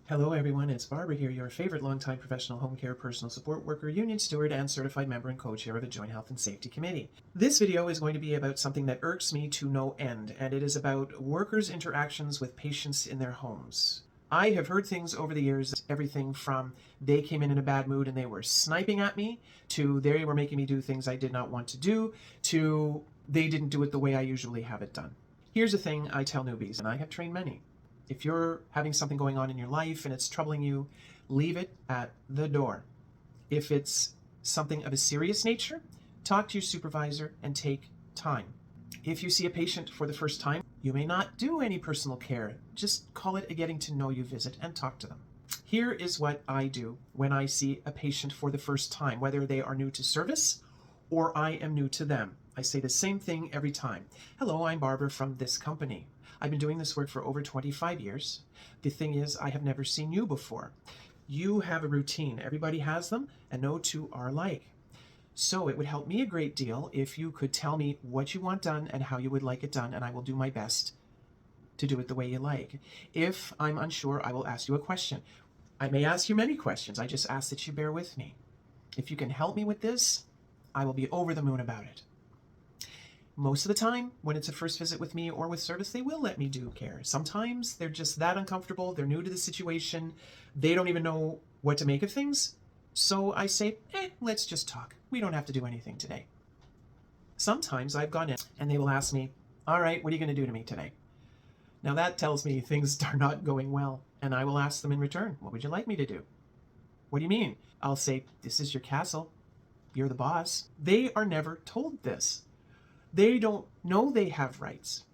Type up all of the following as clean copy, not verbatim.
Hello everyone, it's Barbara here, your favorite longtime professional home care personal support worker, union steward, and certified member and co-chair of the Joint Health and Safety Committee. This video is going to be about something that irks me to no end, and it is about workers' interactions with patients in their homes. I have heard things over the years, everything from they came in a bad mood and they were sniping at me, to they were making me do things I did not want to do, to they didn't do it the way I usually have it done. Here's the thing I tell newbies, and I have trained many. If you're having something going on in your life and it's troubling you, leave it at the door. If it's something of a serious nature, talk to your supervisor and take time. If you see a patient for the first time, you may not do any personal care. Just call it a getting to know you visit and talk to them. Here is what I do when I see a patient for the first time, whether they are new to service or I am new to them. I say the same thing every time. Hello, I'm Barbara from this company. I've been doing this work for over 25 years. The thing is, I have never seen you before. You have a routine. Everybody has them, and no two are alike. So it would help me a great deal if you could tell me what you want done and how you would like it done, and I will do my best to do it the way you like. If I'm unsure, I will ask you a question. I may ask you many questions. I just ask that you bear with me. If you can help me with this, I will be over the moon about it. Most of the time, when it's a first visit with me or with service, they will let me do care. Sometimes they're just that uncomfortable, they're new to the situation, they don't even know what to make of things. So I say, let's just talk. We don't have to do anything today. Sometimes I've gone in and they will ask me, all right, what are you going to do to me today? Now that tells me things are not going well, and I will ask them in return, what would you like me to do? What do you mean? I'll say, this is your castle. You're the boss. They are never told this. They don't know they have rights.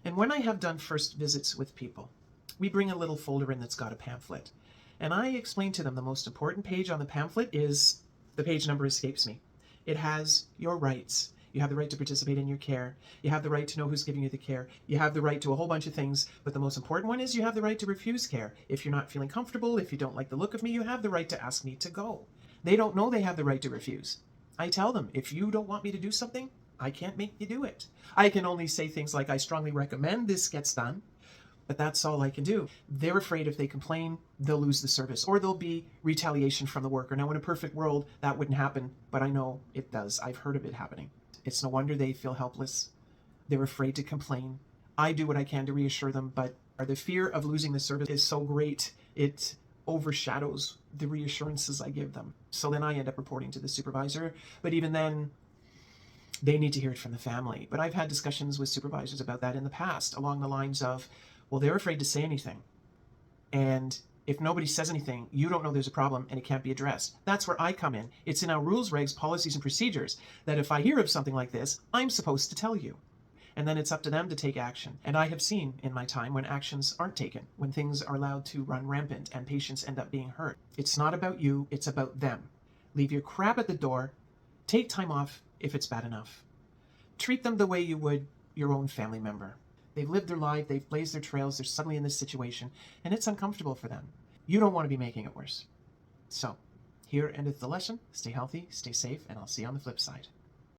And when I have done first visits with people, we bring a little folder in that's got a pamphlet. And I explain to them the most important page on the pamphlet is, the page number escapes me. It has your rights. You have the right to participate in your care. You have the right to know who's giving you the care. You have the right to a whole bunch of things, but the most important one is you have the right to refuse care. If you're not feeling comfortable, if you don't like the look of me, you have the right to ask me to go. They don't know they have the right to refuse. I tell them, if you don't want me to do something, I can't make you do it. I can only say things like, I strongly recommend this gets done, but that's all I can do. They're afraid if they complain, they'll lose the service, or there'll be retaliation from the worker. Now, in a perfect world, that wouldn't happen, but I know it does. I've heard of it happening. It's no wonder they feel helpless. They're afraid to complain. I do what I can to reassure them, but the fear of losing the service is so great, it overshadows the reassurances I give them. So then I end up reporting to the supervisor, but even then, they need to hear it from the family. But I've had discussions with supervisors about that in the past, along the lines of, well, they're afraid to say anything. And if nobody says anything, you don't know there's a problem and it can't be addressed. That's where I come in. It's in our rules, regs, policies, and procedures that if I hear of something like this, I'm supposed to tell you. And then it's up to them to take action. And I have seen in my time when actions aren't taken, when things are allowed to run rampant and patients end up being hurt. It's not about you, it's about them. Leave your crap at the door, take time off if it's bad enough. Treat them the way you would your own family member. They've lived their life, they've blazed their trails, they're suddenly in this situation, and it's uncomfortable for them. You don't want to be making it worse. So, here endeth the lesson. Stay healthy, stay safe, and I'll see you on the flip side.